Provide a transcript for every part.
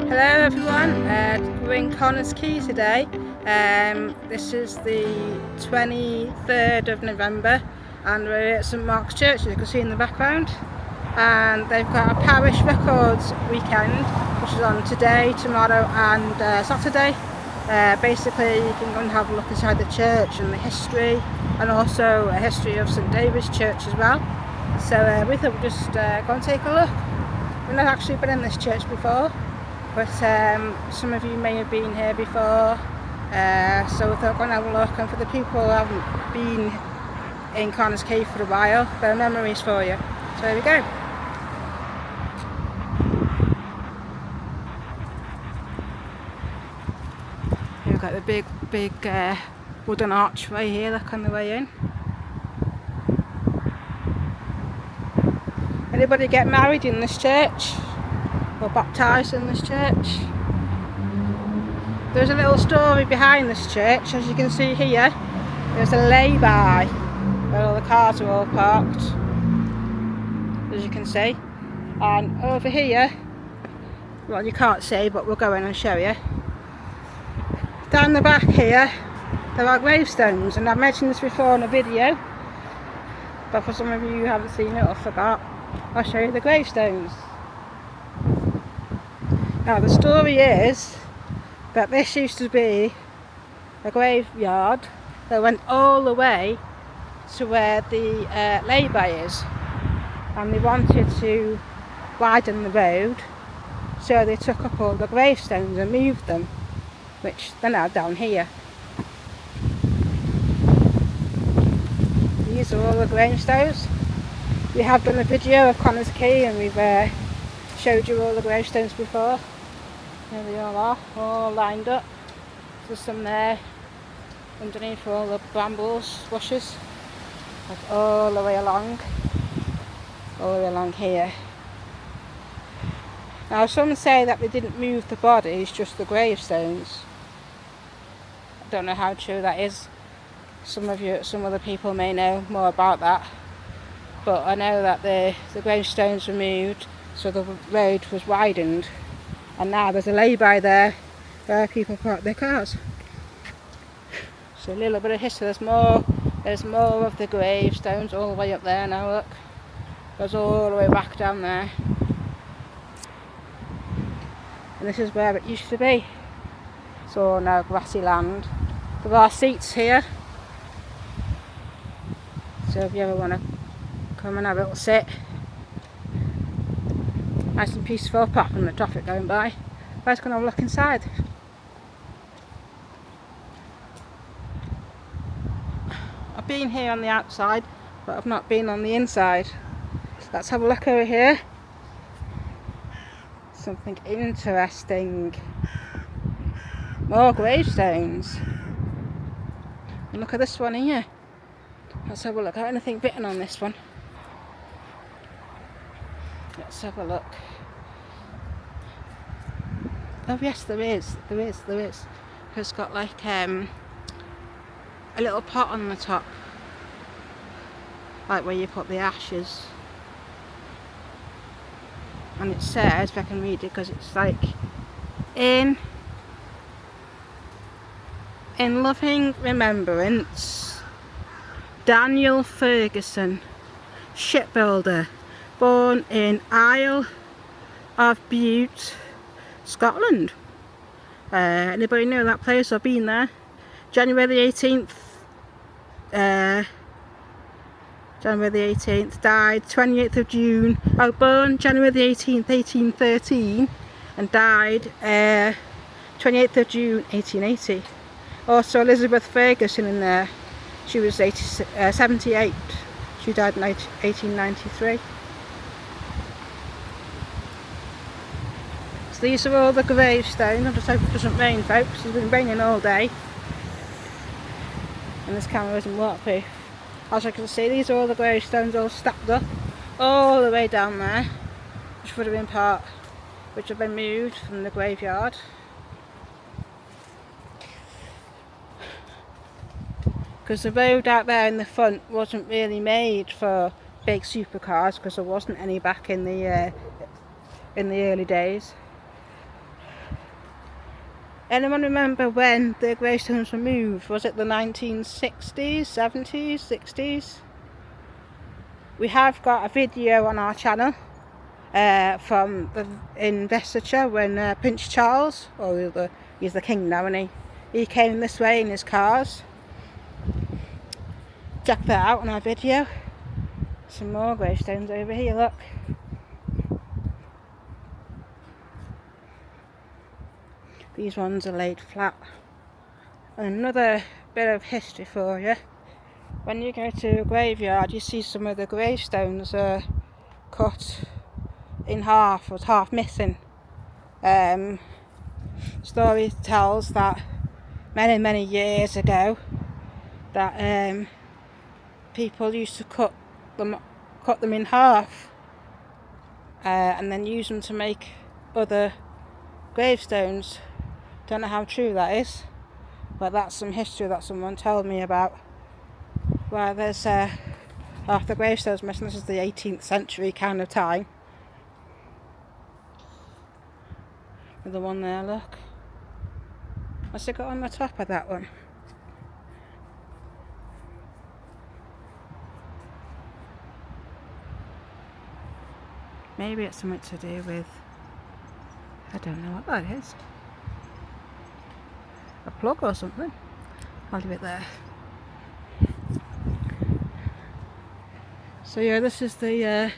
Hello everyone, we're in Connahs Quay today. This is the 23rd of November and we're at St Mark's Church, as you can see in the background, and they've got a parish records weekend which is on today, tomorrow and Saturday. Basically you can go and have a look inside the church and the history, and also a history of St David's Church as well. So we thought we'd just go and take a look. We've not actually been in this church before, but some of you may have been here before, so we thought we'd go and have a look, and for the people who haven't been in Connahs Quay for a while, there are memories for you. So here we go. Here we've got the big wooden archway here, look, on the way in. Anybody get married in this church? Or baptised in this church? There's a little story behind this church. As you can see here, there's a lay-by where all the cars are all parked, as you can see. And over here, well, you can't see, but we'll go in and show you. Down the back here, there are gravestones, and I've mentioned this before in a video, but for some of you who haven't seen it or forgot, I'll show you the gravestones. Now the story is that this used to be a graveyard that went all the way to where the lay-by is, and they wanted to widen the road, so they took up all the gravestones and moved them, which they're now down here. These are all the gravestones. We have done a video of Connahs Quay and we've showed you all the gravestones before. There they all are, all lined up. There's some there underneath all the brambles, bushes, like all the way along here. Now some say that they didn't move the bodies, just the gravestones. I don't know how true that is. Some other people may know more about that. But I know that the gravestones were moved, so the road was widened, and now there's a lay-by there where people park their cars. So a little bit of history. There's more of the gravestones all the way up there now, look. Goes all the way back down there. And this is where it used to be. It's all now grassy land. There are seats here, so if you ever want to come and have a little sit, nice and peaceful apart from the traffic going by. Let's go and have a look inside. I've been here on the outside, but I've not been on the inside. Let's have a look over here. Something interesting. More gravestones. And look at this one here. Let's have a look. Anything written on this one? Let's have a look. Oh yes, there is. It's got like a little pot on the top, like where you put the ashes. And it says, if I can read it, because it's like in loving remembrance, Daniel Ferguson, shipbuilder, born in Isle of Bute, Scotland. Anybody know that place or been there? January the 18th, died 28th of June. Born January the 18th, 1813, and died 28th of June, 1880. Also Elizabeth Ferguson in there. She was 78. She died in 1893. So these are all the gravestones. I just hope it doesn't rain, folks. It's been raining all day. And this camera isn't waterproof. As you can see, these are all the gravestones all stacked up all the way down there, which would have been which have been moved from the graveyard. Because the road out there in the front wasn't really made for big supercars, because there wasn't any back in the early days. Anyone remember when the gravestones were moved? Was it the 1960s, 70s, 60s? We have got a video on our channel from in Leicestershire when Prince Charles, or he's the king now, and he came this way in his cars. Check that out on our video. Some more gravestones over here, look. These ones are laid flat. And another bit of history for you. When you go to a graveyard, you see some of the gravestones are cut in half, was half missing. Story tells that many years ago that people used to cut them in half and then use them to make other gravestones. Don't know how true that is, but that's some history that someone told me about. Where there's half the gravestones missing. This is the 18th century kind of time. The one there, look. What's it got on the top of that one? Maybe it's something to do with, I don't know what that is. A plug or something. I'll leave it there. So yeah, this is the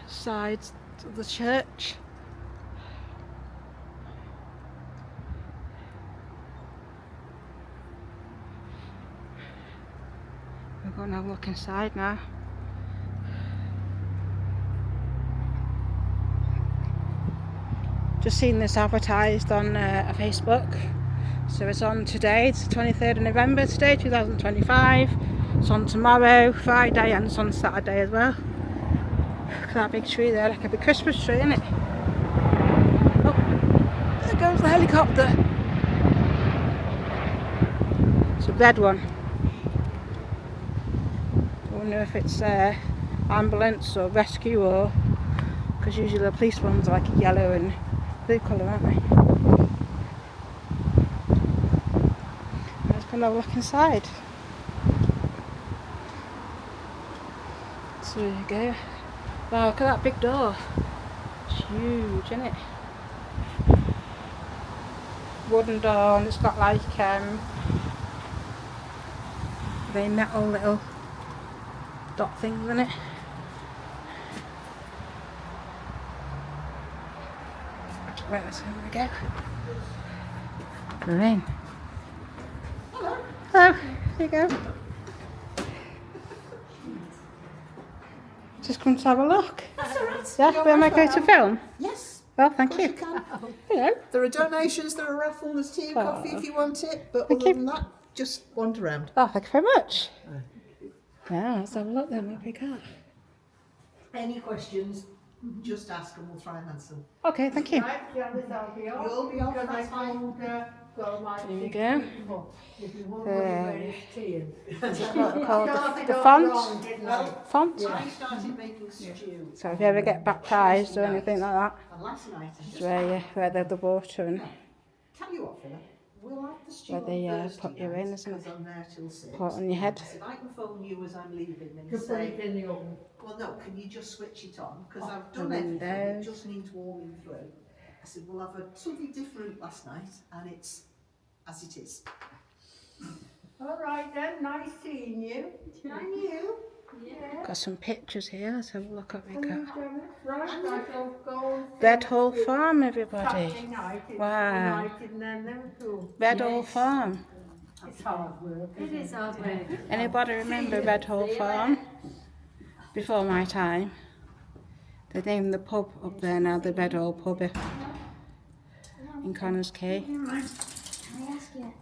side of the church. We're going to have a look inside now. Just seen this advertised on Facebook. So it's on today, it's the 23rd of November today, 2025. It's on tomorrow, Friday, and it's on Saturday as well. Look at that big tree there, like a big Christmas tree, isn't it? Oh, there goes the helicopter. It's a red one. I wonder if it's ambulance or rescue, or because usually the police ones are like yellow and blue colour, aren't they? Let's go and have a look inside. So there you go. Wow, look at that big door. It's huge, isn't it? Wooden door, and it's got like very metal little dot things in it. Right, let's here we go. We're in. Hello. Hello. Here you go. Just come to have a look. That's all right. Yeah, am I going to film? Yes. Well, thank you. Hello. There are donations, there are raffle, there's tea and coffee if you want it, but Thank other you. than that, just wander around. Oh, thank you very much. Yeah, let's have a look then. What have we got? Any questions, just ask and we'll try and answer them. Okay, thank you. You'll be off, that's fine. Here we go. Is it called the font? Font? I started making stew. So if you ever get baptised or anything like that, And last night, it's where they have the water and tell you what, Philip, we'll have the stew where they on Thursday put you in, isn't it? because I'm there till 6. Put it on your head. If I can phone you as I'm leaving and Put say, it in the oven. well, no, can you just switch it on? Because I've the done everything, it windows. just needs warming through. I said, we'll have something different last night, and it's as it is. All right then, nice seeing you. And you? Yeah. Got some pictures here. Let's have a look at what we got. Right, I shall go and Red Hall Farm, everybody. Saturday night. It's Wow. the night in then Liverpool. Red Hall Farm. It's hard work. It is hard work. Anybody remember Red Hall Farm? Before my time. They named the pub up there now the Red Hall Pub in Connahs Quay. Can I ask you?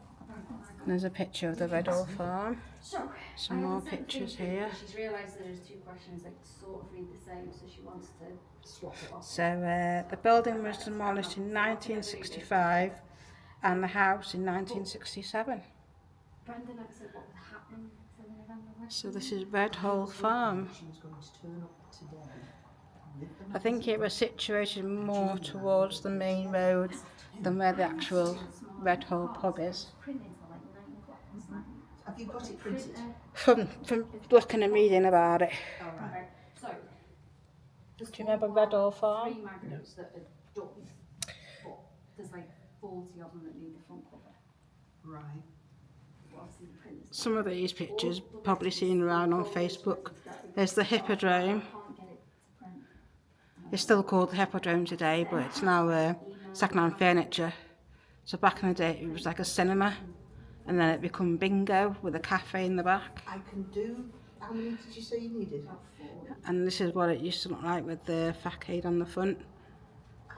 There's a picture of the Red Hall Farm. So, Some more pictures here. she's realised that there's two questions that sort of read the same, so she wants to swap it off. So the building was demolished in 1965 and the house in 1967. Brendan said what would happen to November. So this is Red Hole Farm. She was going to turn up today I think it was situated more towards the main road than where the actual Red Hole pub is. Have you got it printed? From looking and reading about it. All right. So, Do you remember Red Hole Farm? 3 magazines that are done, but there's like 40 of them that need the front cover. Right. But obviously the print is Some of these pictures probably seen around on Facebook. There's the Hippodrome. can't get it to print. It's still called the Hippodrome today, but it's now second-hand furniture. So back in the day, it was like a cinema, and then it became bingo with a cafe in the back. I can do. How many did you say you needed? And this is what it used to look like with the facade on the front.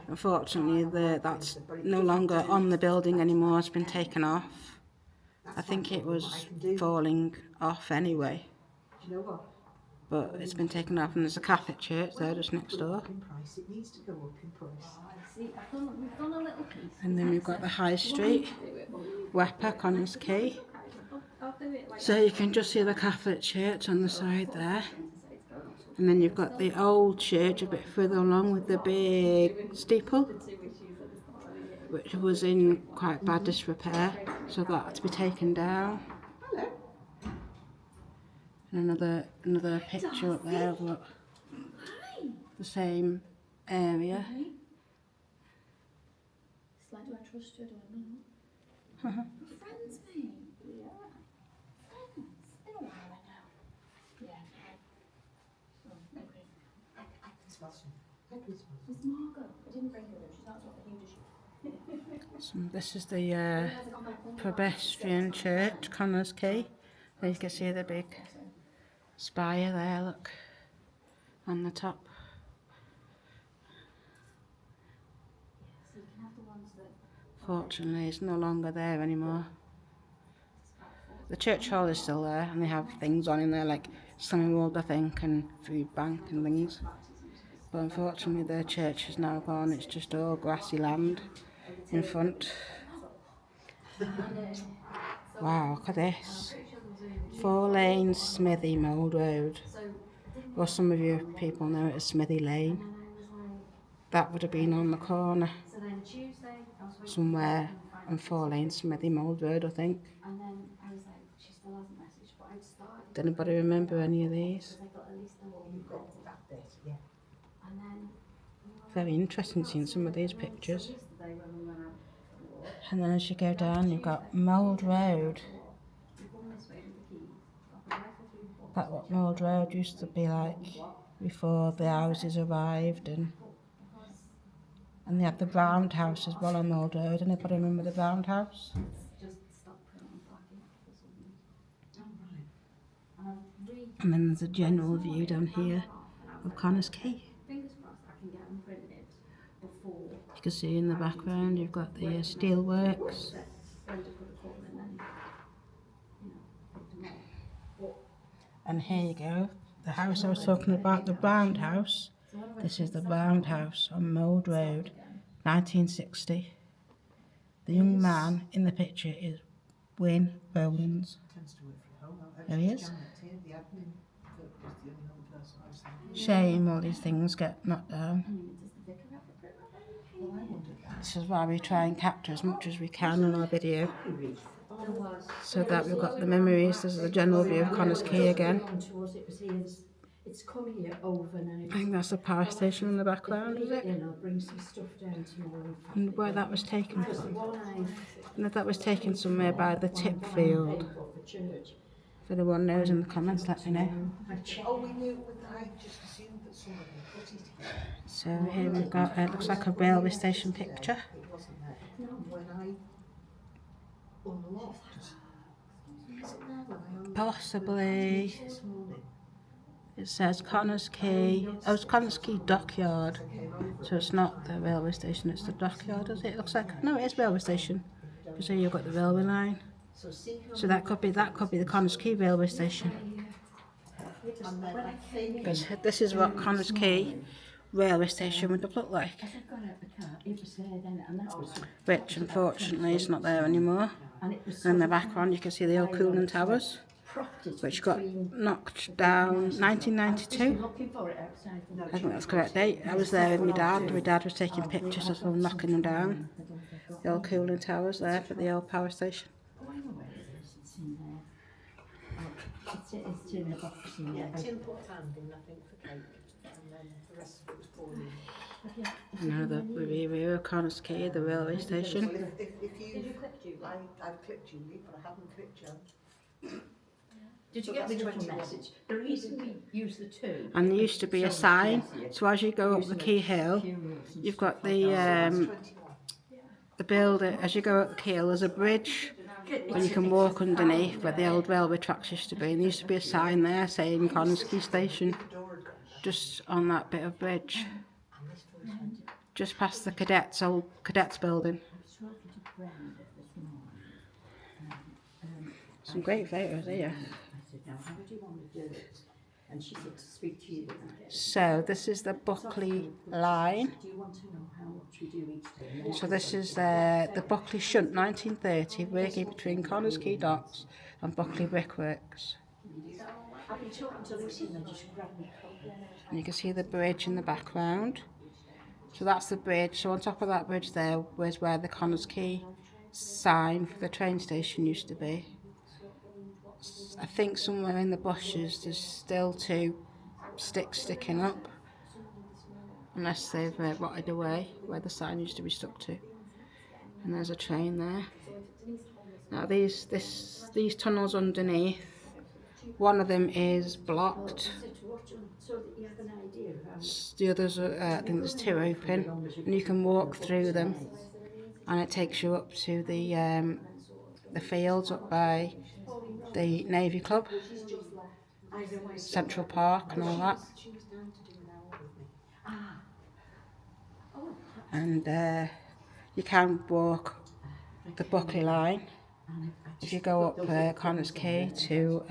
Unfortunately, that's no longer on the building anymore. It's been taken off. I think it was falling off anyway, Do you know what? but it's been taken off, and there's a Catholic church there just next door. In price, it needs to go up in price. See, we've done a little piece. And then we've got the High Street, Wepper, Connahs Quay. So you can just see the Catholic church on the side there. And then you've got the old church a bit further along with the big steeple, which was in quite bad disrepair, so that had to be taken down. Hello. And another picture up there of what the same area. It's like, do I trust you? Do I not? Friends, mate. Yeah. Friends. Been a while, I know. Yeah. Oh, okay. I can smell some. I can smell some. It's Margot. I didn't bring her though. She's not sort of huge as So this is the pedestrian church, Connahs Quay. There you can see the big spire there, look, on the top. So you can have the ones that Fortunately, it's no longer there anymore. The church hall is still there, and they have things on in there like Slimming World, I think, and Food Bank and things. But unfortunately, the church is now gone. It's just all grassy land in front. Wow, look at this. 4-lane Smithy Mould Road. Or some of you people know it as Smithy Lane. That would have been on the corner so then Tuesday I was waiting somewhere on 4-lane Smithy Mould Road, I think. and then I was like, she still hasn't messaged, but I'd started. Does anybody remember any of these? Because I got at least a little You've got that bit, yeah. And then Very interesting seeing some of these pictures. yesterday when we went out for a walk, And then as you go down, you've got Mould Road. we come this way with the keys, got the rifle through the box, That's what Mould Road used to be like before the houses arrived, and they had the roundhouse as well on Mould Road. Anybody remember the roundhouse? just stopped printing black ink for some reason. Oh, right. And I've And then there's a general view down here of Connahs Quay. fingers crossed I can get them printed before You can see in the background you've got the steelworks. Brenda could have come and then, picked them up. And here you go, the house I was talking about, the roundhouse. This is the roundhouse on Mould Road, 1960. The young man in the picture is Wayne Rowlands. Tends to work from home. There he is. Janet here, the admin, was the only other person I was thinking. Shame all these things get knocked down. I mean, does the vicar have a print of anything? Well, I wondered that. This is why we try and capture as much as we can on our video, There was. so that we've got the memories. This is a general view of Connahs Quay again. It's come here over and I think that's the power station in the background, is it? I'll bring some stuff down tomorrow. And where that was taken Because the from. one And if that was taken somewhere by the tip field. for church. If anyone knows in the comments, let me know. I checked. Oh, we knew with I just assumed that somebody put it here. So here we've got, it looks like a railway station picture. It wasn't there. And when I unlocked, is it there when I unlocked Possibly. this morning? It says Connahs Quay. Oh, it's Connahs Quay Dockyard. So it's not the railway station, it's the dockyard, is it? It looks like, no, it is railway station. Because here you've got the railway line. So see how So that could be the Connahs Quay railway station. and then I think Because this is what Connahs Quay railway station would have looked like. As I got out the car, it was there then, and that was. Which unfortunately is not there anymore. And it was. And in the background you can see the old cooling towers. which got knocked down 1992. Looking for it outside. I think that's the correct date. I was there with my dad. My dad was taking pictures of them knocking them down. The old cooling towers there for the old power station. Oh, I know where it is. It's in there. Oh, it's in a box in there. Yeah, Tim put a hand in, I think, for cake, and then the rest of it was poured in. Now the review of Connahs Quay, the railway station. Well, if you click Julie? I've clicked Julie, but I haven't clicked John. Did you get the little message? The reason we use the two. And there used to be a sign, so as you go up the Quay Hill, you've got the building, as you go up the Quay Hill, there's a bridge where you can walk underneath where the old railway tracks used to be, and there used to be a sign there saying Connahs Quay Station, just on that bit of bridge, just past the old cadets building. Some great photos here. Now, how do you want to do it? And she said to speak to you. So this is the Buckley line. Do you want to know how much we do each day? So this is the Buckley Shunt 1930, working between Connahs Quay Docks and Buckley Brickworks. I've been talking to Lucy and then just grabbed me coat. And you can see the bridge in the background. So that's the bridge. So on top of that bridge there was where the Connahs Quay sign for the train station used to be. I think somewhere in the bushes there's still 2 sticks sticking up, unless they've rotted away where the sign used to be stuck to. And there's a train there. Now these tunnels underneath, one of them is blocked. The others are, I think there's 2 open, and you can walk through them, and it takes you up to the fields up by the Navy Club, Central Park and all that. And you can walk the Buckley line if you go up Connahs Quay to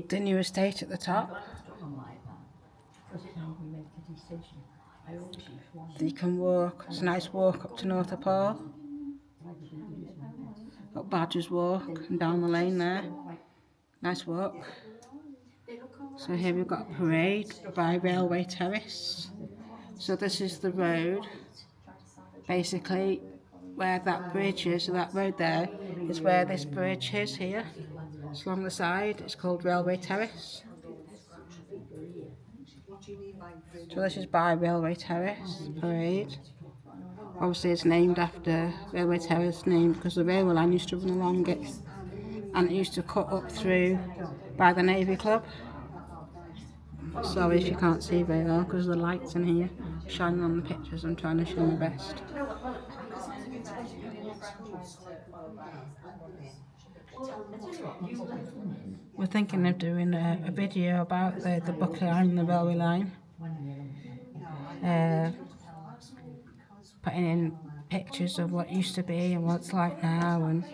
the new estate at the top. You can walk, it's a nice walk up to North Paul, up Badger's Walk and down the lane there. Nice walk. So here we've got a parade by Railway Terrace. So this is the road, basically where that bridge is, so that road there is where this bridge is here. It's along the side, it's called Railway Terrace. So this is by Railway Terrace parade. Obviously it's named after Railway Terrace, named because the railway line used to run along it, and it used to cut up through by the Navy Club. Sorry if you can't see very well because the lights in here shining on the pictures. I'm trying to show my best. We're thinking of doing a video about the Buckley line and the railway line. Putting in pictures of what used to be and what it's like now, and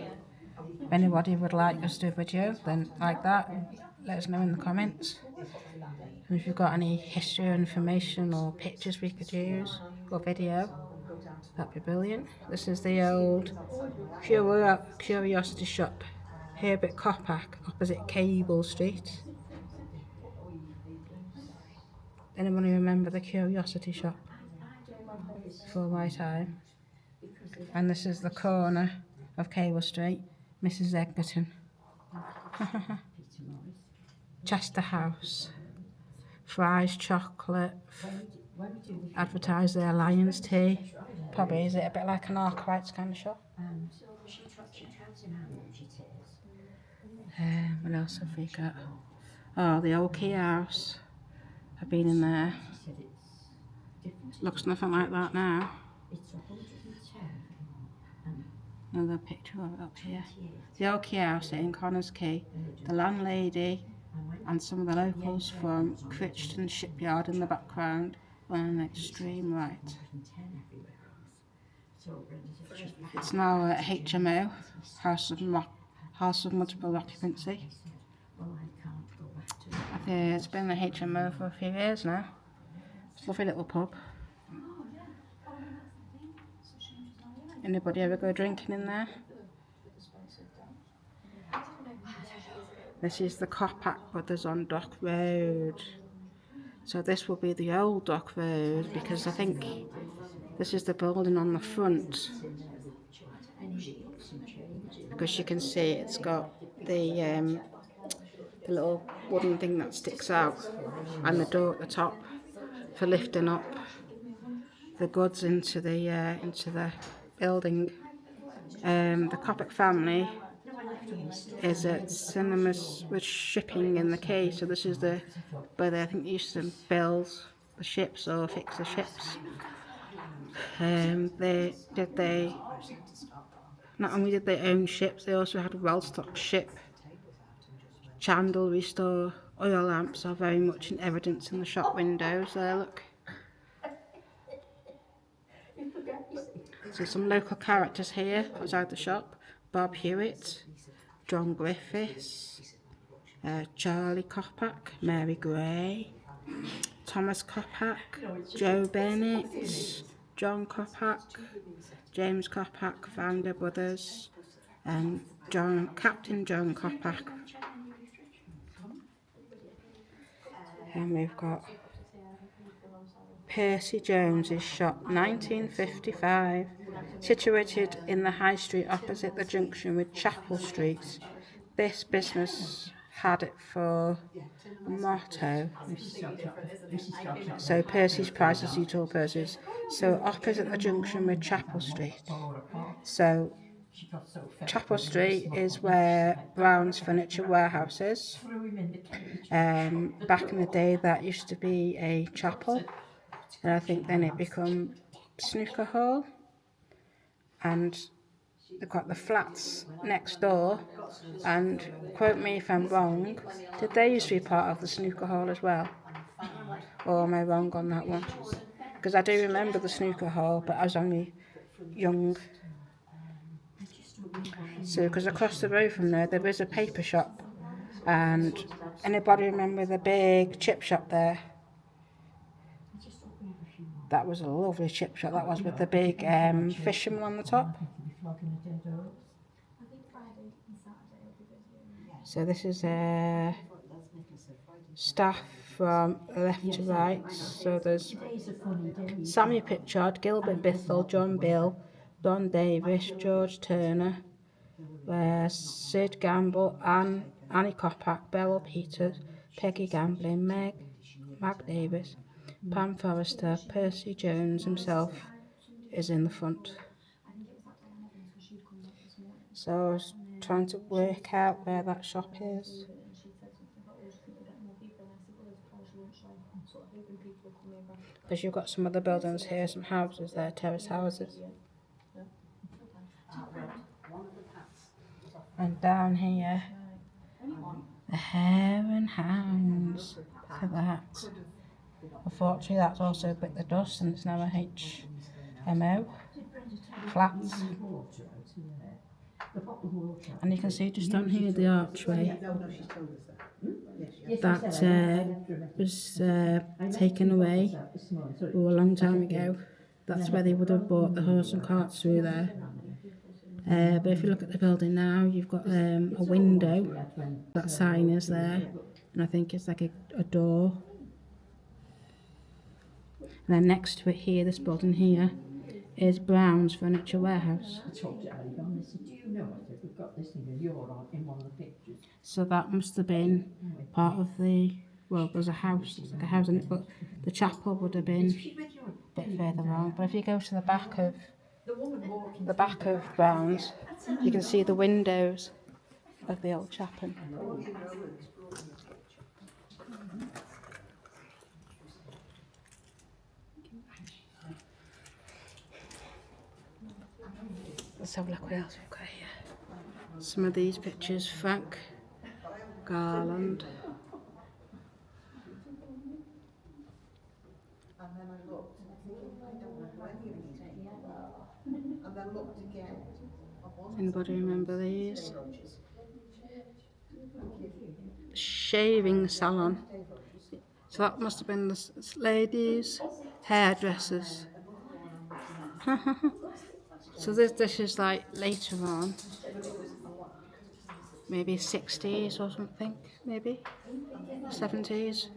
if anybody would like us to do a video then like that, let us know in the comments. And if you've got any history or information or pictures we could use or video, that'd be brilliant. This is the old curiosity shop here at Coppack opposite Cable Street. Anyone remember the curiosity shop before my time? And this is the corner of Cable Street, Mrs. Edgerton. Chester House, Fry's Chocolate, advertise their Lions Tea. Probably is it a bit like an Arkwright's kind of shop? What else have we got? Oh, the old Quay House. I've been in there. Looks nothing like that now. Another picture of it up here. The old Quay House in Connahs Quay. The landlady and some of the locals from Crichton Shipyard in the background on an extreme right. It's now a HMO, House of Multiple Occupancy. I think it's been a HMO for a few years now. It's a lovely little pub. Anybody ever go drinking in there? This is the Coppack Brothers on Dock Road. So this will be the old Dock Road, because I think this is the building on the front. Because you can see it's got the little wooden thing that sticks out, and the door at the top for lifting up the goods into the building. The Coppack family is at cinemas with shipping in the quay, so this is the where they, I think, used to build the ships or fix the ships. They not only did they own ships, they also had a well-stocked ship chandlery store. Oil lamps are very much in evidence in the shop windows there, look. So some local characters here outside the shop: Bob Hewitt, John Griffiths, Charlie Coppack, Mary Gray, Thomas Coppack, Joe Bennett, John Coppack, James Coppack, founder brothers, and Captain John Coppack. And we've got Percy Jones's shop, 1955, situated in the High Street opposite the junction with Chapel Street. This business had it for a motto. So Percy's Prices, you told Percy's. So opposite the junction with Chapel Street. So Chapel Street is where Brown's Furniture Warehouse is. Back in the day that used to be a chapel, and I think then it become snooker hall, and they've got the flats next door, and quote me if I'm wrong, did they used to be part of the snooker hall as well? Or am I wrong on that one? Because I do remember the snooker hall, but I was only young. So, because across the road from there is a paper shop, and anybody remember the big chip shop there? That was a lovely chip shop, that was, with the big fisherman on the top. So this is staff from left to right. So there's Sammy Pritchard, Gilbert Bithell, John Bill, Don Davis, George Turner, Sid Gamble, Annie Coppack, Beryl Peters, Peggy Gamblin, Mag Davis, Pam Forrester, Percy Jones himself is in the front. So I was trying to work out where that shop is. Because you've got some other buildings here, some houses there, terrace houses. And down here, the Hare and Hounds. Look at that. Unfortunately, that's also bit the dust, and it's now a HMO flats. And you can see just down here the archway that was taken away a long time ago. That's where they would have brought the horse and carts through there. But if you look at the building now, you've got a window. That sign is there, and I think it's like a door. And then next to it here, this building here, is Brown's Furniture Warehouse. So that must have been part of the, well, there's a house, it's like a house in it, but the chapel would have been a bit further on. But if you go to the back of Brown's, you can see the windows of the old chapel. Let's have a look what else we've got here. Some of these pictures, Frank Garland. And then I looked, I don't know any of these people. And then looked again. Anybody remember these? Shaving salon. So that must have been the ladies' hairdressers. So this is like later on. maybe 60s or something, maybe 70s,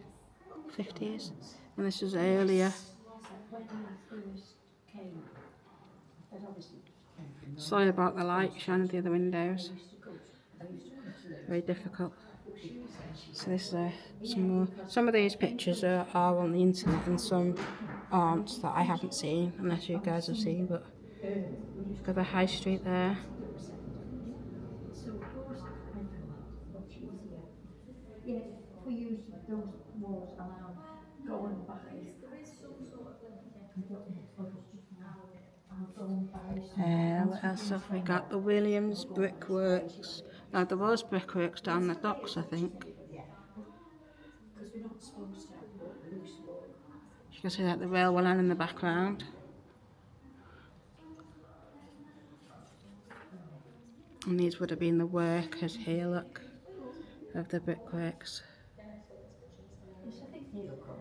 50s, and this is earlier. When he first came, but obviously Sorry about the light shining through the windows. they used to cut it. Very difficult. So this is some more. Some of these pictures are on the internet and some aren't, that I haven't seen, unless you guys have seen. But you've got the high street there. So of course I felt much easier. Yeah, if we used those walls around going by. What else have we got? The Williams brickworks. Now there was brickworks down the docks, I think. Because we're not supposed to have loose wool. You can see that the railway line in the background. And these would have been the workers here, look, of the brickworks. Yes, I think they look all right.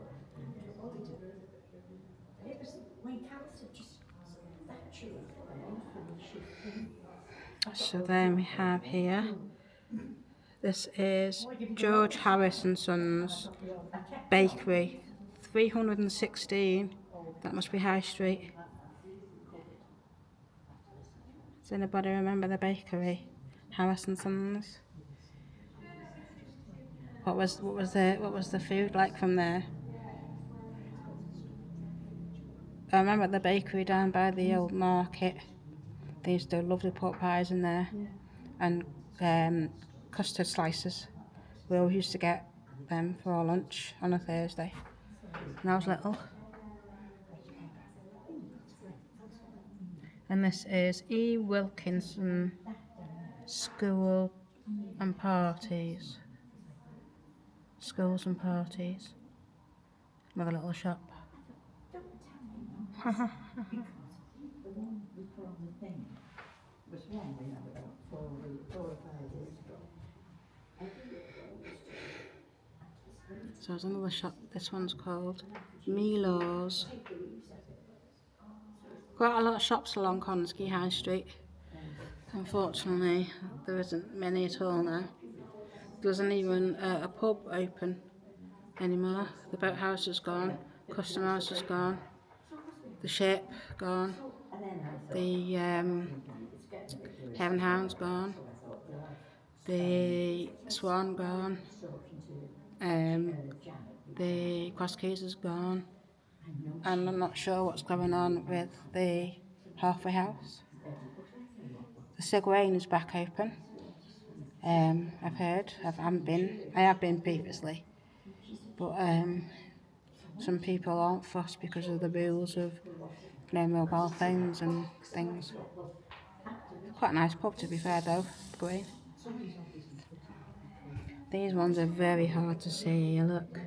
It was when Callis had just actually shifted. So then we have here, this is George Harris and Sons Bakery, 316, that must be High Street. Does anybody remember the bakery? Harris and Sons? What was the food like from there? I remember the bakery down by the old market. They used to do lovely pork pies in there, and custard slices. We always used to get them for our lunch on a Thursday when I was little. And this is E. Wilkinson School and Parties. Schools and Parties. Another little shop. The one we put on the thing was one we had about 4 or 5 years ago. So there's another shop. This one's called Milo's. Quite a lot of shops along Connahs Quay High Street. Unfortunately, there isn't many at all now. There isn't even a pub open anymore. The boathouse is gone. Custom House is gone. The Ship gone. The Heaven Hound's gone. The Swan gone. The Cross Keys is gone. And I'm not sure what's going on with the halfway house. The Sigwain is back open. I've heard. I have been previously, but some people aren't fussed because of the rules of no mobile phones and things. Quite a nice pub, to be fair, though. Green. These ones are very hard to see. Look.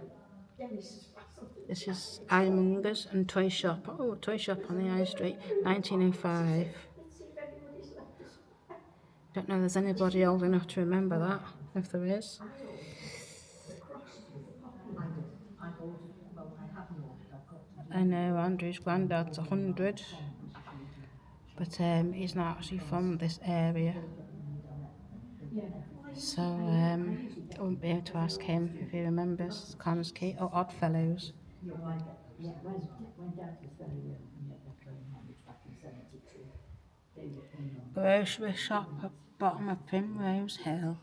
This is Ironmongers and Toy Shop. Oh, Toy Shop on the High Street, 1905. Don't know if there's anybody old enough to remember that, if there is. I know Andrew's granddad's 100, but he's not actually from this area. So I won't be able to ask him if he remembers Connahs Quay or Oddfellows. Grocery shop at bottom of Primrose Hill.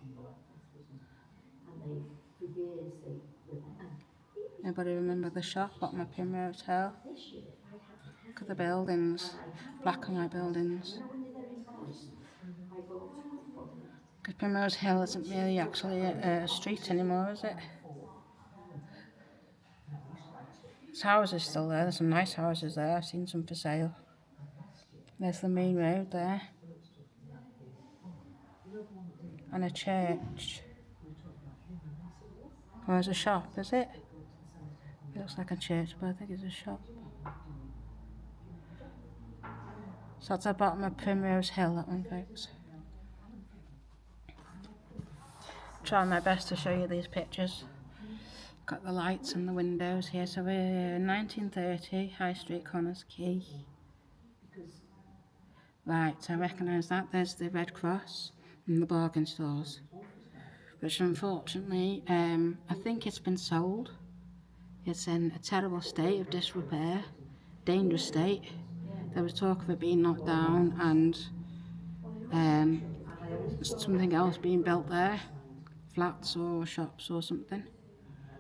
Anybody remember the shop bottom of Primrose Hill? Look at the buildings, black and white buildings. Because Primrose Hill isn't really actually a street anymore, is it? There's houses still there. There's some nice houses there. I've seen some for sale. There's the main road there. And a church. Or it's a shop, is it? It looks like a church, but I think it's a shop. So that's the bottom of Primrose Hill, that one, folks. Trying my best to show you these pictures. Got the lights and the windows here. So we're here in 1930, High Street, Connahs Quay. Right, I recognise that. There's the Red Cross and the bargain stores. which unfortunately, I think it's been sold. It's in a terrible state of disrepair, dangerous state. There was talk of it being knocked down and something else being built there, flats or shops or something.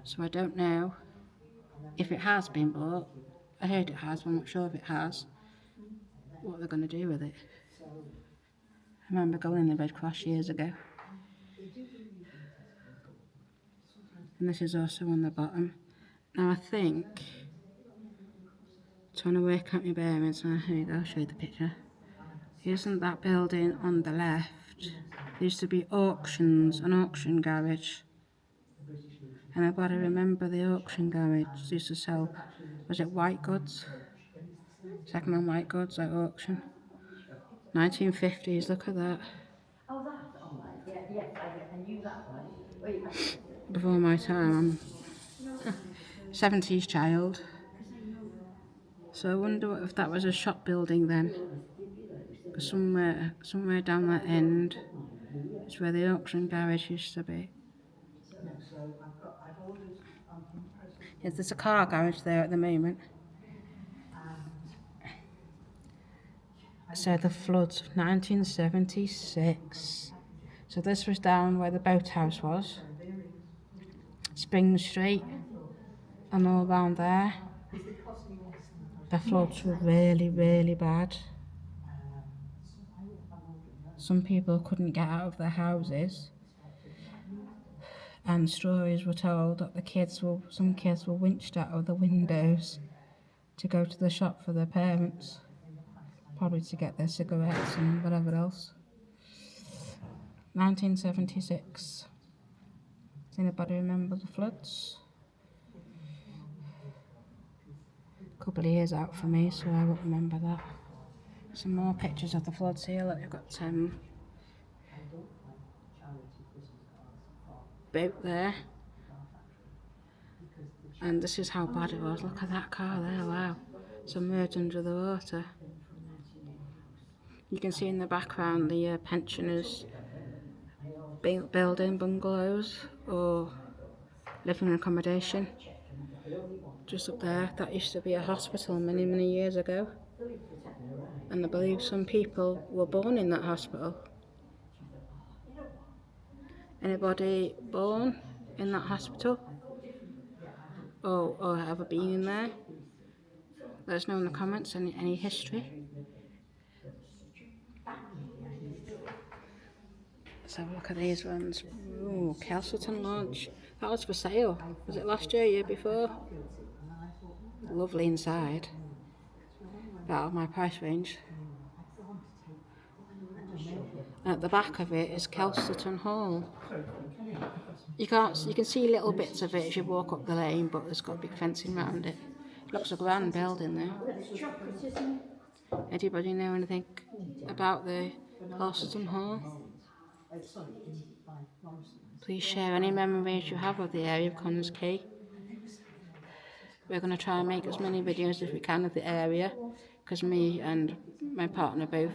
So I don't know if it has been bought. I heard it has, but I'm not sure if it has. What they're going to do with it. I remember going in the Red Cross years ago. And this is also on the bottom. Now I think, trying to work out my bearings, here you go, I'll show you the picture. Isn't that building on the left? There used to be auctions, an auction garage. And I've got to remember the auction garage used to sell, was it white goods? Second-hand white goods at auction. 1950s, look at that. Oh, that's all right. Yeah, yes, I knew that one. Wait, Before my time, I'm 70s child. So I wonder if that was a shop building then. Because somewhere down that end is where the auction garage used to be. Yes, there's a car garage there at the moment. So the floods of 1976. So this was down where the boathouse was. Spring Street and all round there. The floods were really, really bad. Some people couldn't get out of their houses. And stories were told that some kids were winched out of the windows to go to the shop for their parents. Probably to get their cigarettes and whatever else. 1976. Does anybody remember the floods? A couple of years out for me, so I won't remember that. Some more pictures of the floods here. Look, you've got boat there. And this is how bad it was. Look at that car there, wow. Submerged under the water. You can see in the background the pensioners building bungalows or living accommodation. Just up there, that used to be a hospital many, many years ago. And I believe some people were born in that hospital. Anybody born in that hospital? Or ever been in there? Let us know in the comments any history. Let's have a look at these ones. Ooh, Castleton Lodge. That was for sale. Was it last year, year before? Lovely inside. Out of my price range. And at the back of it is Castleton Hall. You can see little bits of it as you walk up the lane, but there's got big fencing around it. Looks a grand building there. Anybody know anything about the Castleton Hall? Please share any memories you have of the area of Connahs Quay. We're going to try and make as many videos as we can of the area, because me and my partner both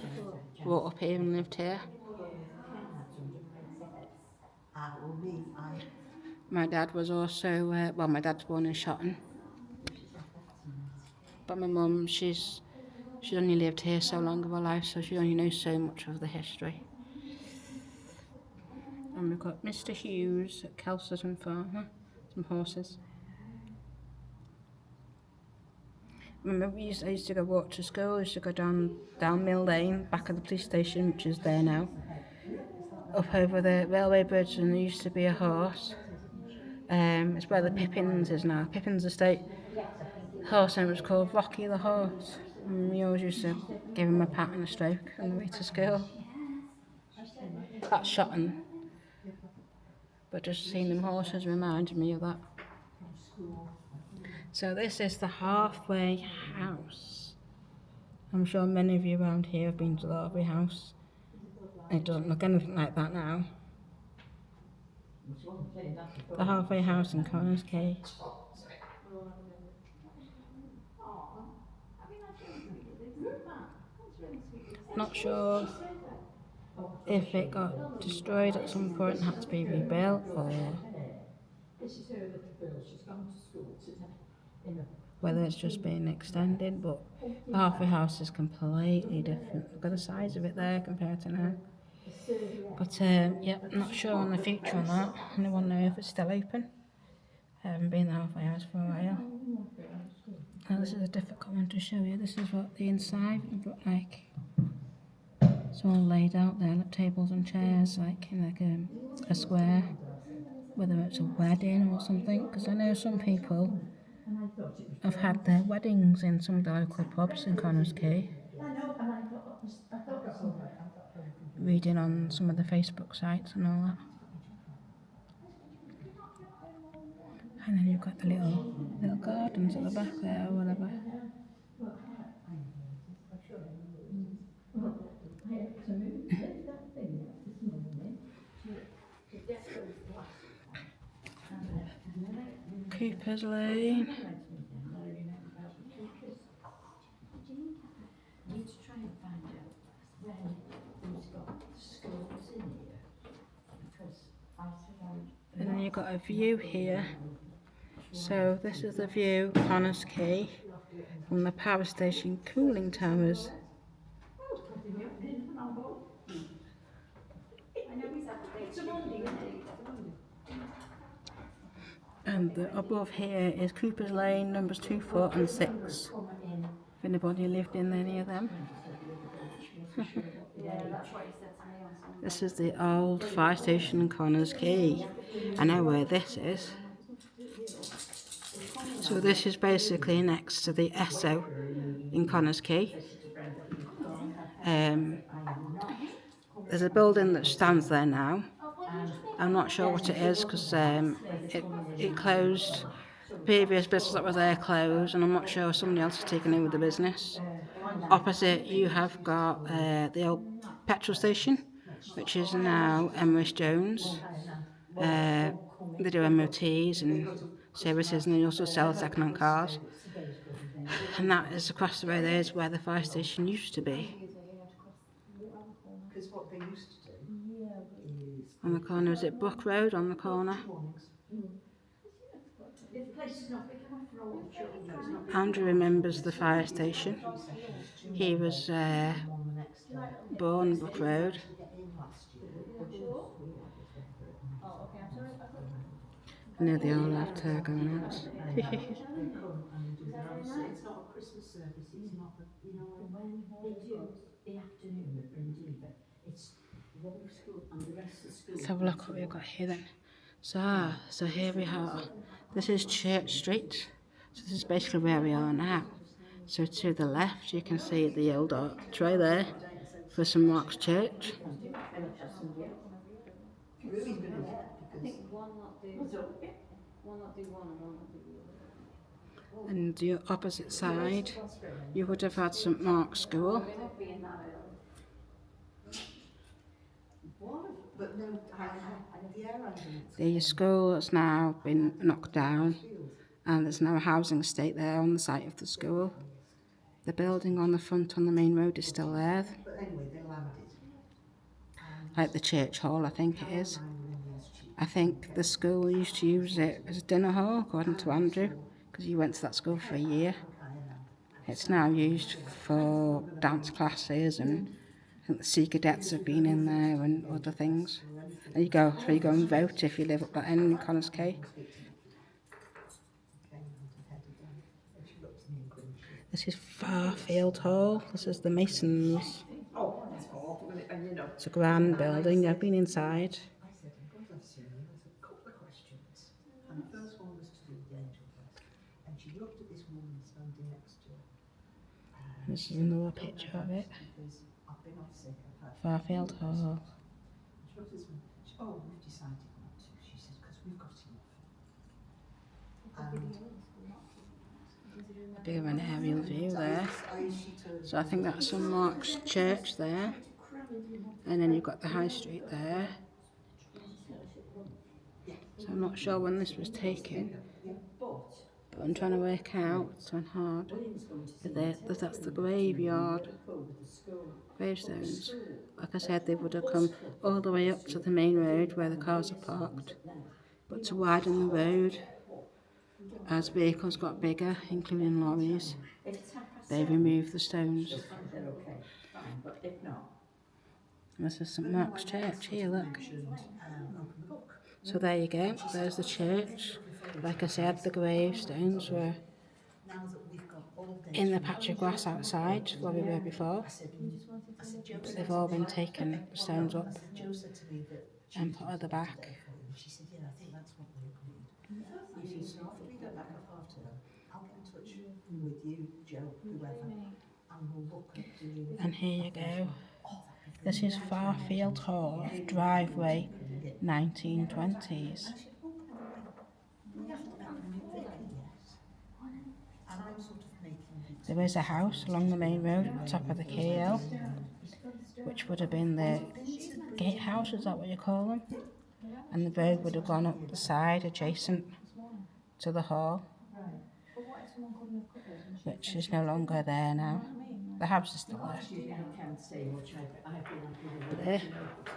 brought up here and lived here. My dad was also, my dad's born in Shotton. But my mum, she's only lived here so long of her life, so she only knows so much of the history. And we've got Mr. Hughes at Castleton Farm, some horses. Remember, I used to go walk to school. I used to go down Mill Lane, back of the police station, which is there now, up over the railway bridge, and there used to be a horse. It's where the Pippins is now, Pippins Estate. The horse name was called Rocky the Horse. And we always used to give him a pat and a stroke on the way to school. That's Shotton. But just seeing them horses reminded me of that. So this is the halfway house. I'm sure many of you around here have been to the halfway house. It doesn't look anything like that now. The halfway house in Connahs Quay. Not sure if it got destroyed at some point and had to be rebuilt, or This is her little girl, she's gone to school today. whether it's just been extended. But the halfway house is completely different. Look at the size of it there compared to now. But yeah, I'm not sure on the future on that. I want to know if it's still open. I haven't been in the halfway house for a while. Now this is a difficult one to show you. This is what the inside would look like. It's all laid out there, like tables and chairs, like in like a square. Whether it's a wedding or something, because I know some people have had their weddings in some of the local pubs in Connahs Quay. Reading on some of the Facebook sites and all that. And then you've got the little gardens at the back there or whatever. Cooper's Lane. I need to try and find out when who's got schools in here, because I said And then you've got a view here. So this is the view, Connahs Quay, from the power station cooling towers. And above here is Cooper's Lane, numbers 2, 4 and 6. If anybody lived in any of them. This is the old fire station in Connahs Quay. I know where this is. So this is basically next to the Esso in Connahs Quay. There's a building that stands there now. I'm not sure what it is because it closed. The previous business that was there closed, and I'm not sure if somebody else has taken over the business. Opposite you have got the old petrol station, which is now Emrys Jones. They do MOTs and services, and they also sell second-hand cars. And that is across the road. There is where the fire station used to be. Because what they used to do is... On the corner, is it Brook Road on the corner? Andrew remembers the fire station. He was born on Brook Road. I know they all have to going out. They come and do their own service. It's not a Christmas service, it's not the, you know... When they do the afternoon at Brindisi, it's one school and the rest of the school. Let's have a look what we've got here then. So here we are. This is Church Street. So this is basically where we are now. So to the left you can see the old archway there for St Mark's Church. And the opposite side you would have had St Mark's School. The school has now been knocked down and there's now a housing estate there on the site of the school. The building on the front on the main road is still there. Like the church hall, I think it is. I think the school used to use it as a dinner hall, according to Andrew, because he went to that school for a year. It's now used for dance classes, and I think the Sea Cadets have been in there and other things. There you go, so you go and vote if you live up that end in Connahs Quay. This is Farfield Hall. This is the Masons. It's a grand building. I've been inside. I said, I'm going to ask you a couple of questions. And the first one was to do with the angel dust. And she looked at this woman standing next to her. This is another picture of it. Because I've been off sick, I've had... Farfield Hall. She looked at this woman. Oh, we've decided not to. She said, because we've got enough. A bit of an aerial view there. So I think that's St Mark's Church there. And then you've got the High Street there. So I'm not sure when this was taken. But I'm trying to work out, it's so hard. That's the graveyard. Gravestones. Like I said, they would have come all the way up to the main road where the cars are parked. But to widen the road, as vehicles got bigger, including lorries, they removed the stones. This is St Mark's Church here, look. Open the book. So there you go, there's the church. Like I said, the gravestones were Now that we've got all dates in the from patch of grass outside where we were before. I said, Joe But said they've to all me- been taken, the stones I up, said, Joe said to me that and Tuesday put was at the a better back. day for you. And she said, yeah, I think that's what we agreed. He said, so after we get back off half term, I'll get in touch with you, Joe, whoever, and we'll look at doing. And here you go. Oh, This is Farfield Hall, driveway, 1920s. we haven't met the new vicar yet. And I'm sort of making the There is a house along the main road at the top of the KL, which would have been the gatehouse, is that what you call them? And the road would have gone up the side adjacent to the hall, which is no longer there now. The house is still there. There.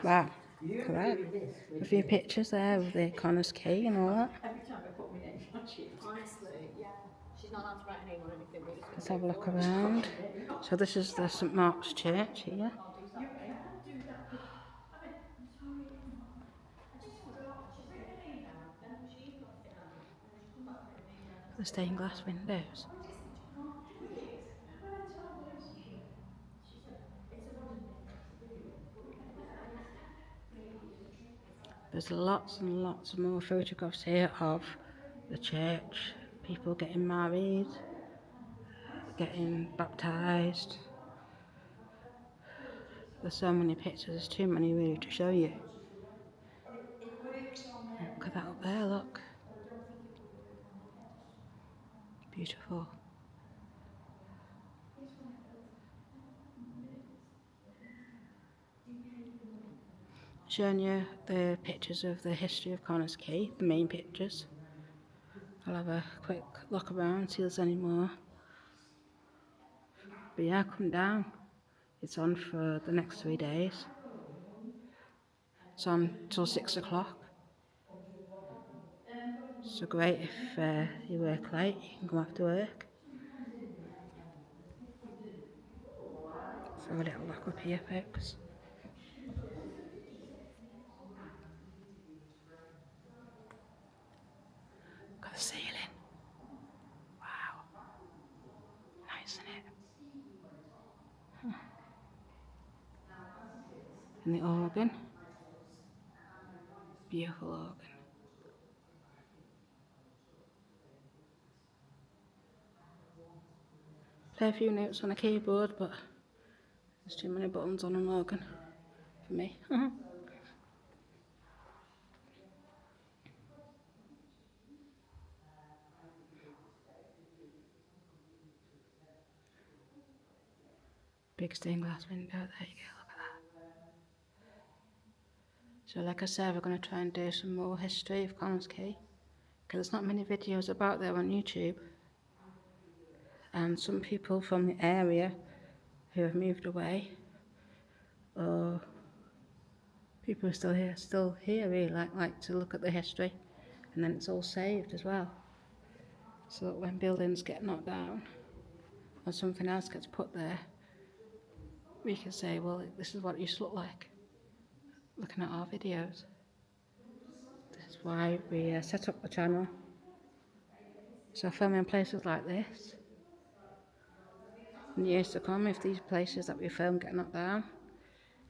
Wow. Look at that. A few pictures there of the Connahs Quay and all that. Honestly, yeah. She's not allowed to write her name on anything, but Let's have a look around. So this is the St Mark's Church here. The stained glass windows. There's lots and lots more photographs here of the church, people getting married, getting baptised. There's so many pictures, there's too many really to show you. Look at that up there, look. Beautiful. Showing you the pictures of the history of Connahs Quay, the main pictures. I'll have a quick look around, see if there's any more. But yeah, come down. It's on for the next 3 days. It's on till 6 o'clock. So great if you work late, you can go after work. So a little look up here, folks. Look at the ceiling. Wow. Nice, isn't it? And the organ. Beautiful organ. Play a few notes on a keyboard, but there's too many buttons on an organ for me. Big stained glass window, there you go, look at that. So like I said, we're going to try and do some more history of Connahs Quay, because there's not many videos about there on YouTube. And some people from the area who have moved away, or people who are still here really like to look at the history, and then it's all saved as well. So that when buildings get knocked down, or something else gets put there, we can say, well, this is what it used to look like, looking at our videos. This is why we set up the channel. So filming places like this, in years to come, if these places that we film get knocked down,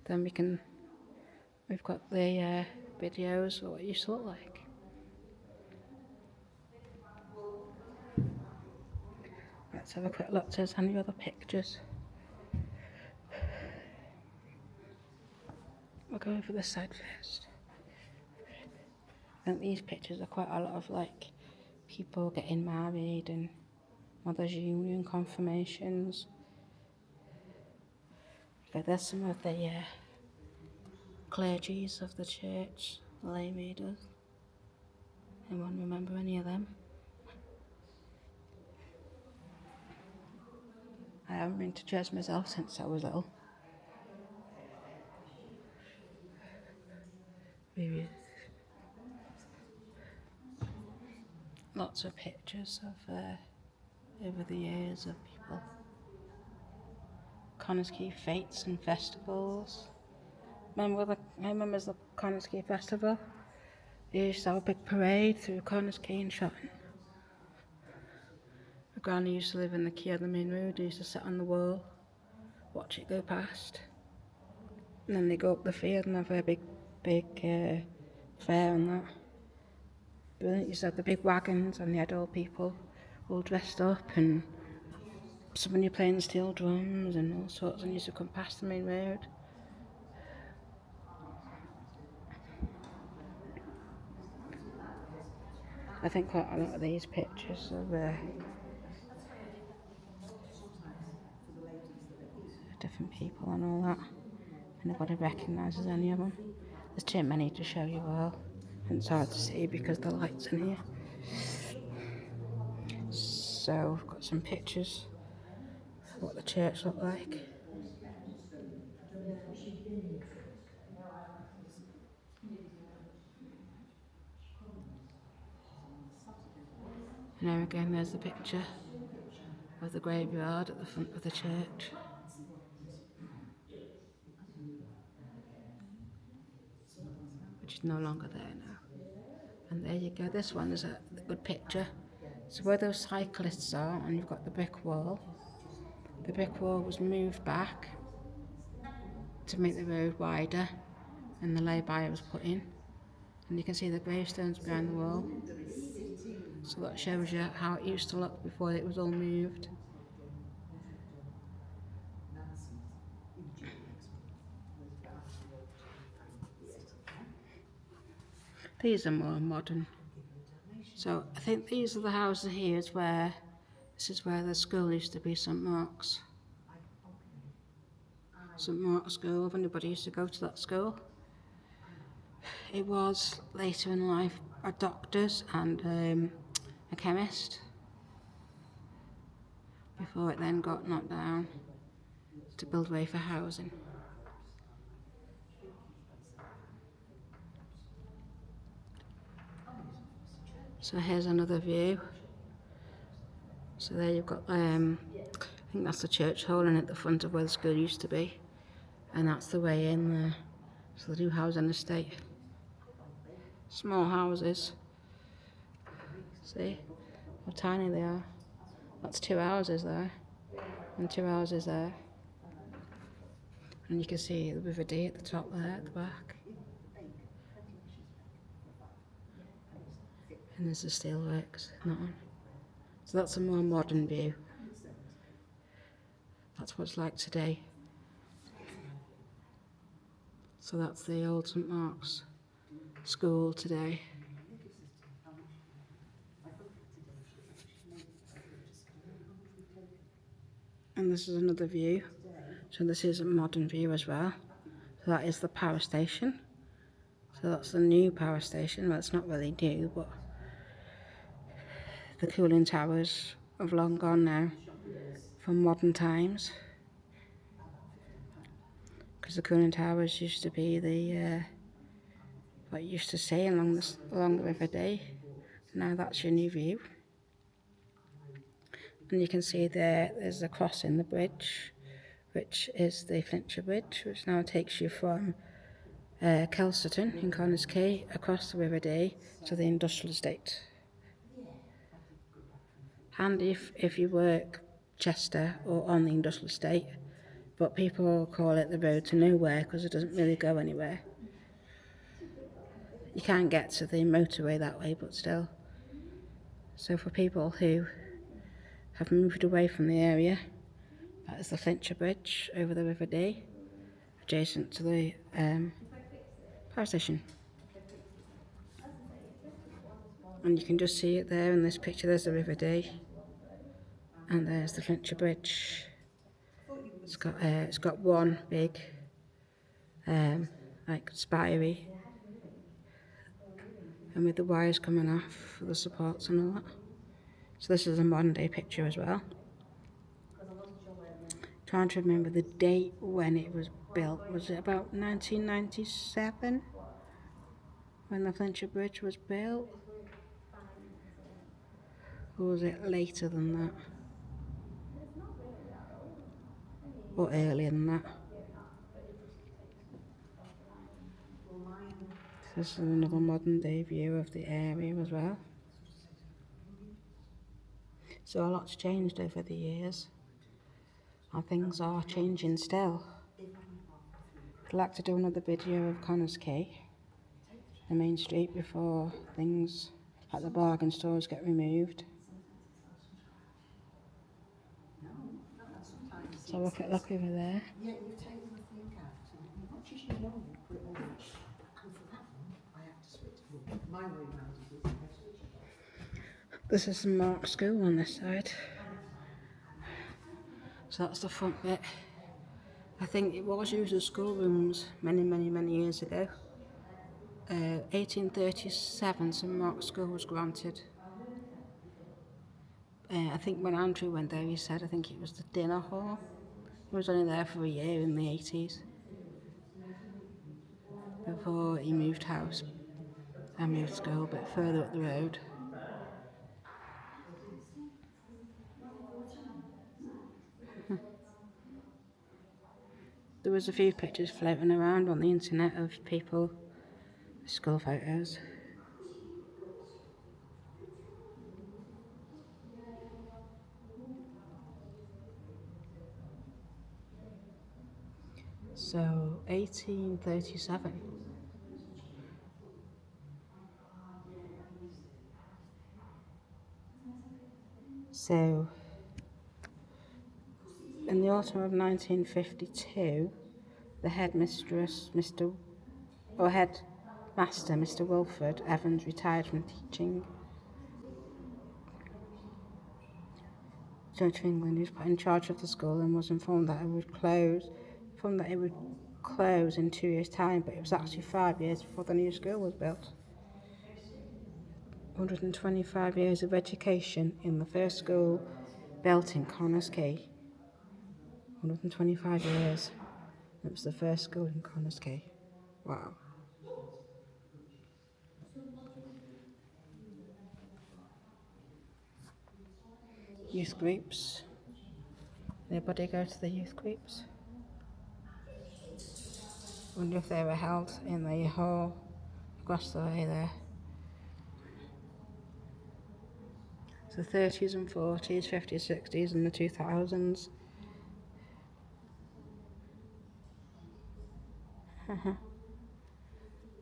then we've got the videos of what it used to look like. Let's have a quick look, there's any other pictures. We'll go over this side first. I think these pictures are quite a lot of like people getting married and Mother's Union confirmations. Okay, there's some of the clergies of the church, the lay readers. Anyone remember any of them? I haven't been to church myself since I was little. Maybe lots of pictures of over the years of people. Connahs Quay fetes and festivals. I remember the Connahs Quay festival. They used to have a big parade through Connahs Quay and Shotton. My granny used to live in the quay on the main road. They used to sit on the wall, watch it go past. And then they go up the field and have a big fair and that. Brilliant. Used to have the big wagons and they had all people all dressed up and somebody playing steel drums and all sorts, and used to come past the main road. I think quite a lot of these pictures of different people and all that. Nobody recognises any of them. There's too many to show you all, and it's hard to see because the light's in here. So I've got some pictures of what the church looked like. And there again, there's the picture of the graveyard at the front of the church. Which is no longer there now. And there you go, this one is a good picture. So where those cyclists are, and you've got the brick wall. The brick wall was moved back to make the road wider, and the lay-by was put in. And you can see the gravestones behind the wall. So that shows you how it used to look before it was all moved. These are more modern. So I think these are the houses here. This is where the school used to be, St Mark's. St Mark's School, if anybody used to go to that school. It was later in life a doctor's and a chemist, before it then got knocked down to build way for housing. So here's another view. So there you've got, I think that's the church hall and at the front of where the school used to be. And that's the way in there. So the new housing estate. Small houses. See how tiny they are. That's 2 houses there. And 2 houses there. And you can see the River Dee at the top there, at the back. And there's the steelworks in that one. So that's a more modern view. That's what it's like today. So that's the old St Mark's School today. And this is another view. So this is a modern view as well. So that is the power station. So that's the new power station. Well, it's not really new, but the cooling towers have long gone now from modern times. Because the cooling towers used to be the what you used to see along the River Dee. Now that's your new view. And you can see there's a cross in the bridge, which is the Flintshire Bridge, which now takes you from Kelsterton in Connahs Quay across the River Dee to the industrial estate. Handy if you work Chester or on the industrial estate, but people call it the road to nowhere because it doesn't really go anywhere. You can't get to the motorway that way, but still. So for people who have moved away from the area, that is the Flintshire Bridge over the River Dee, adjacent to the power station. And you can just see it there in this picture. There's the River Dee, and there's the Flintshire Bridge. It's got one big like spirey, and with the wires coming off for the supports and all that. So this is a modern day picture as well. Trying to remember the date when it was built. Was it about 1997 when the Flintshire Bridge was built? Or was it later than that? Or earlier than that? This is another modern day view of the area as well. So a lot's changed over the years, and things are changing still. I'd like to do another video of Connahs Quay, the main street, before things at the bargain stores get removed. So look over there. Yeah, you've taken the thing out. As much as you know, you put it on. And for that one, I have to switch. Well, my way around it is I switch it off. This is St Mark's School on this side. So that's the front bit. I think it was used as schoolrooms many years ago. 1837 St Mark's School was granted. I think when Andrew went there, he said, I think it was the dinner hall. He was only there for a year in the 80s before he moved house and moved school a bit further up the road. There was a few pictures floating around on the internet of people with school photos. So 1837. So in the autumn of 1952, the headmaster, Mr. Wilford Evans, retired from teaching. Church of England, he was put in charge of the school and was informed that it would close in 2 years' time, but it was actually 5 years before the new school was built. 125 years of education in the first school built in Connahs Quay. 125 years. It was the first school in Connahs Quay. Wow. Youth groups. Anybody go to the youth groups? Wonder if they were held in the hall across the way there. So 30s and 40s, 50s, 60s and the 2000s. I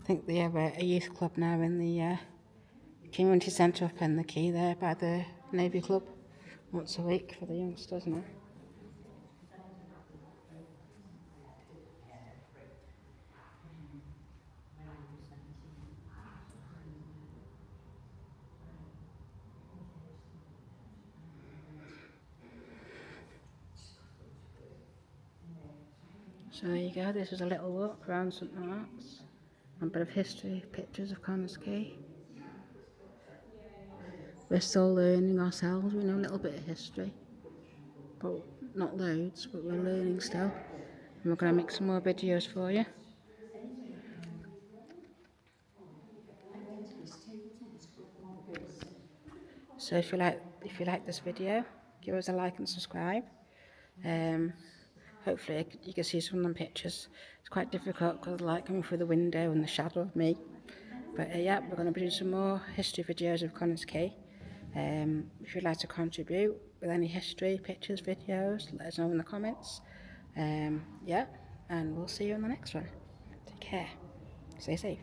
think they have a youth club now in the community centre up in the quay there by the Navy Club. Once a week for the youngsters now. So there you go, this is a little walk around St Mark's. A bit of history, pictures of Connahs Quay. We're still learning ourselves, we know a little bit of history. But not loads, but we're learning still. And we're going to make some more videos for you. So if you like this video, give us a like and subscribe. Hopefully you can see some of them pictures. It's quite difficult because of the light coming through the window and the shadow of me. But yeah, we're going to be doing some more history videos of Connahs Quay. If you'd like to contribute with any history, pictures, videos, let us know in the comments. Yeah, and we'll see you on the next one. Take care. Stay safe.